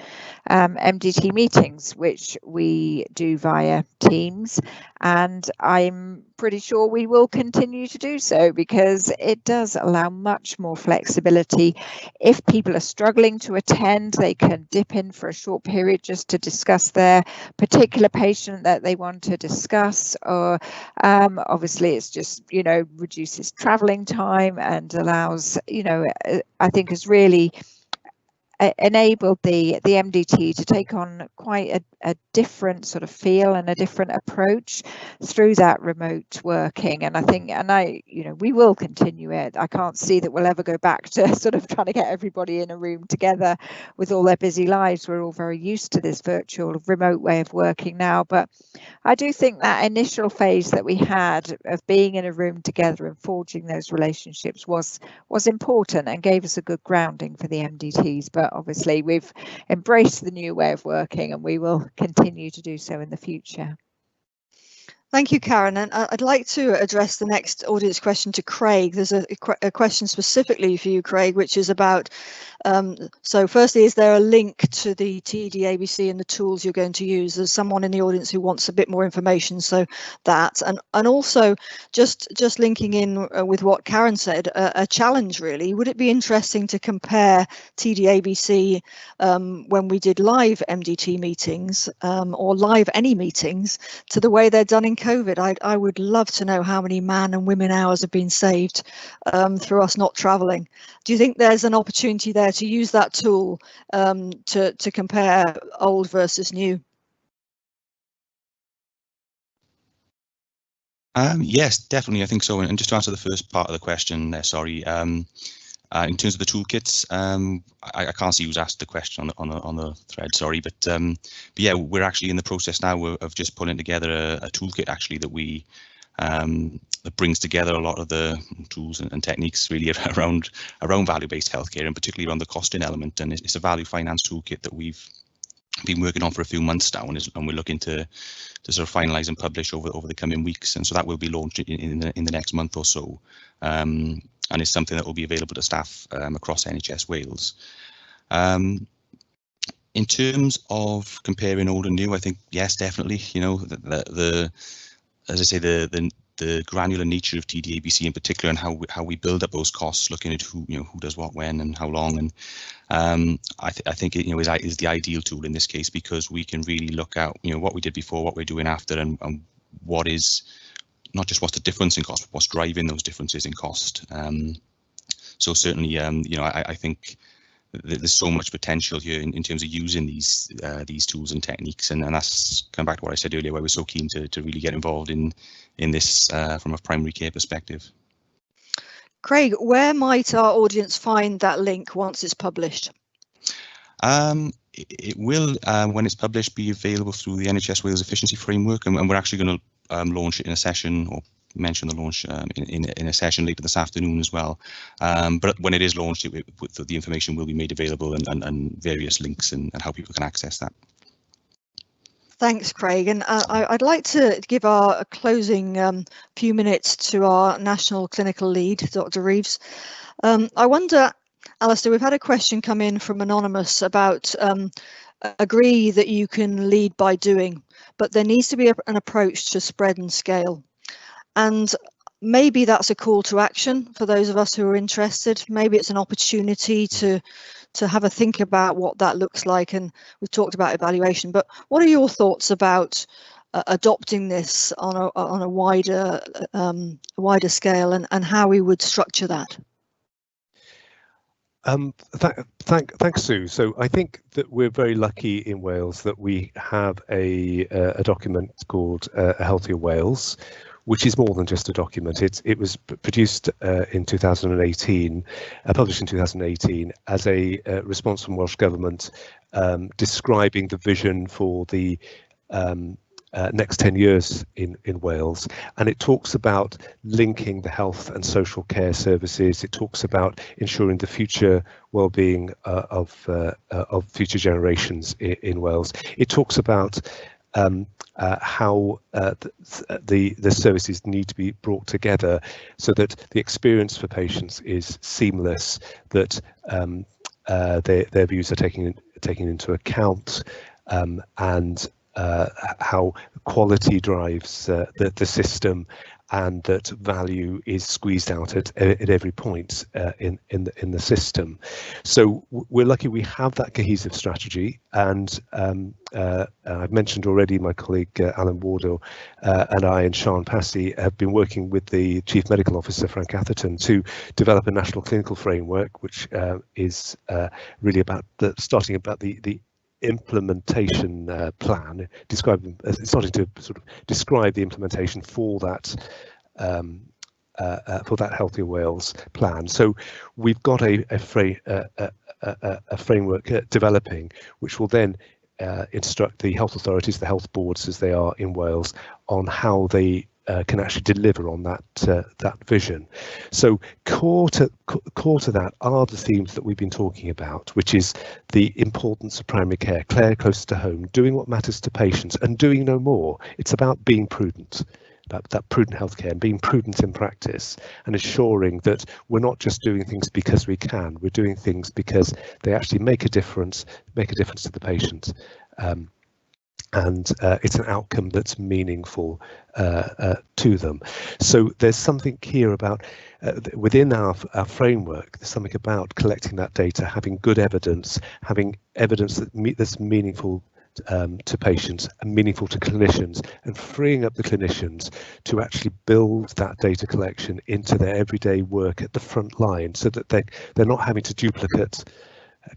MDT meetings, which we do via Teams, and I'm pretty sure we will continue to do so because it does allow much more flexibility. If people are struggling to attend, they can dip in for a short period just to discuss their particular patient that they want to discuss, or obviously it's just, you know, reduces traveling time and allows, you know, I think has really enabled the MDT to take on quite a different sort of feel and a different approach through that remote working. And I think, we will continue it. I can't see that we'll ever go back to sort of trying to get everybody in a room together with all their busy lives. We're all very used to this virtual remote way of working now, but I do think that initial phase that we had of being in a room together and forging those relationships was important and gave us a good grounding for the MDTs. But obviously we've embraced the new way of working, and we will continue to do so in the future. Thank you, Karen. And I'd like to address the next audience question to Craig. There's a question specifically for you, Craig, which is about, so firstly, is there a link to the TDABC and the tools you're going to use? There's someone in the audience who wants a bit more information, so that, and also just linking in with what Karen said, a challenge really. Would it be interesting to compare TDABC when we did live MDT meetings or live any meetings to the way they're done in COVID? I would love to know how many man and women hours have been saved through us not traveling. Do you think there's an opportunity there to use that tool to compare old versus new? Yes, definitely. I think so. And just to answer the first part of the question there, sorry. In terms of the toolkits, I can't see who's asked the question on the thread, sorry, but yeah, we're actually in the process now of just pulling together a toolkit actually that brings together a lot of the tools and techniques really around value-based healthcare, and particularly around the costing element. And it's a value finance toolkit that we've been working on for a few months now, and we're looking to sort of finalize and publish over the coming weeks. And so that will be launched in the next month or so. And it's something that will be available to staff across NHS Wales. In terms of comparing old and new, I think yes, definitely. You know, as I say, the granular nature of TDABC in particular, and how we build up those costs, looking at who does what when and how long, and I think it is the ideal tool in this case, because we can really look at what we did before, what we're doing after, and what is not just what's the difference in cost, but what's driving those differences in cost. So certainly, I think there's so much potential here in terms of using these tools and techniques, and that's come back to what I said earlier, where we're so keen to really get involved in this from a primary care perspective. Craig, where might our audience find that link once it's published? It will, when it's published, be available through the NHS Wales Efficiency Framework, and we're actually going to launch it in a session, or mention the launch in a session later this afternoon as well. But when it is launched, the information will be made available, and various links and how people can access that. Thanks, Craig. And I'd like to give our closing few minutes to our National Clinical Lead, Dr. Reeves. I wonder, Alistair, we've had a question come in from Anonymous about agree that you can lead by doing, but there needs to be an approach to spread and scale. And maybe that's a call to action for those of us who are interested. Maybe it's an opportunity to have a think about what that looks like. And we've talked about evaluation, but what are your thoughts about adopting this on a wider scale, and how we would structure that? Thanks, Sue. So I think that we're very lucky in Wales that we have a document called A Healthier Wales, which is more than just a document. It was produced in 2018, published in 2018 as a response from Welsh Government describing the vision for the next 10 years in Wales, and it talks about linking the health and social care services. It talks about ensuring the future well-being of future generations in Wales. It talks about how the services need to be brought together so that the experience for patients is seamless, that their views are taken into account, and how quality drives the system, and that value is squeezed out at every point in the system. So we're lucky we have that cohesive strategy, and I've mentioned already my colleague Alan Wardell and I and Sian Passy have been working with the Chief Medical Officer Frank Atherton to develop a national clinical framework, which is really about the implementation plan, starting to sort of describe the implementation for that Healthier Wales plan. So we've got a framework developing, which will then instruct the health authorities, the health boards as they are in Wales, on how they can actually deliver on that vision. So core to that are the themes that we've been talking about, which is the importance of primary care close to home, doing what matters to patients and doing no more. It's about being prudent. That prudent healthcare and being prudent in practice and ensuring that we're not just doing things because we can, we're doing things because they actually make a difference to the patient. And it's an outcome that's meaningful to them. So there's something here about within our framework, there's something about collecting that data, having good evidence, having evidence that's meaningful to patients and meaningful to clinicians, and freeing up the clinicians to actually build that data collection into their everyday work at the front line, so that they're not having to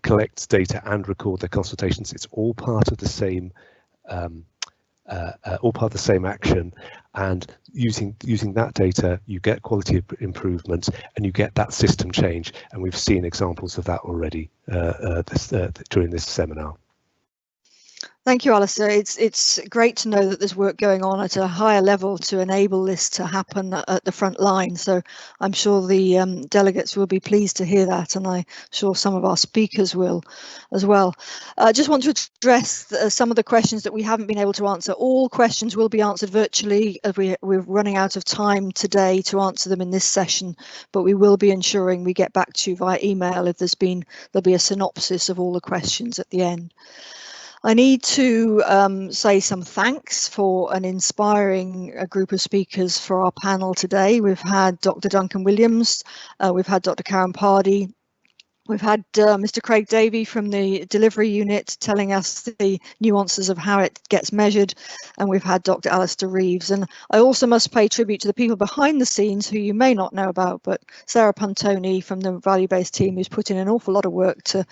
collect data and record their consultations. It's all part of the same action, and using that data, you get quality improvements and you get that system change, and we've seen examples of that already during this seminar. Thank you, Alistair. It's great to know that there's work going on at a higher level to enable this to happen at the front line. So I'm sure the delegates will be pleased to hear that, and I'm sure some of our speakers will as well. I just want to address some of the questions that we haven't been able to answer. All questions will be answered virtually. We're running out of time today to answer them in this session, but we will be ensuring we get back to you via email if there'll be a synopsis of all the questions at the end. I need to say some thanks for an inspiring group of speakers for our panel today. We've had Dr. Duncan Williams, we've had Dr. Karen Pardee, we've had Mr. Craig Davey from the delivery unit telling us the nuances of how it gets measured, and we've had Dr. Alistair Reeves. And I also must pay tribute to the people behind the scenes who you may not know about, but Sarah Pantoni from the value-based team, who's put in an awful lot of work to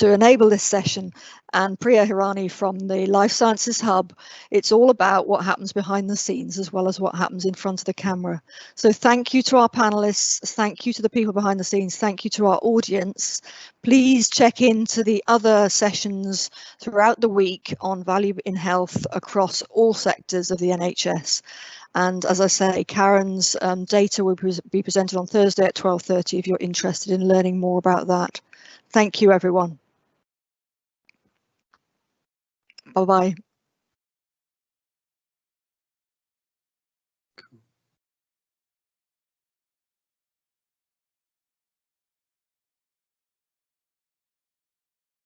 enable this session, and Priya Hirani from the Life Sciences Hub. It's all about what happens behind the scenes as well as what happens in front of the camera. So thank you to our panelists, thank you to the people behind the scenes, thank you to our audience. Please check into the other sessions throughout the week on value in health across all sectors of the NHS. And as I say, Karen's data will be presented on Thursday at 12:30 if you're interested in learning more about that. Thank you, everyone. Bye-bye.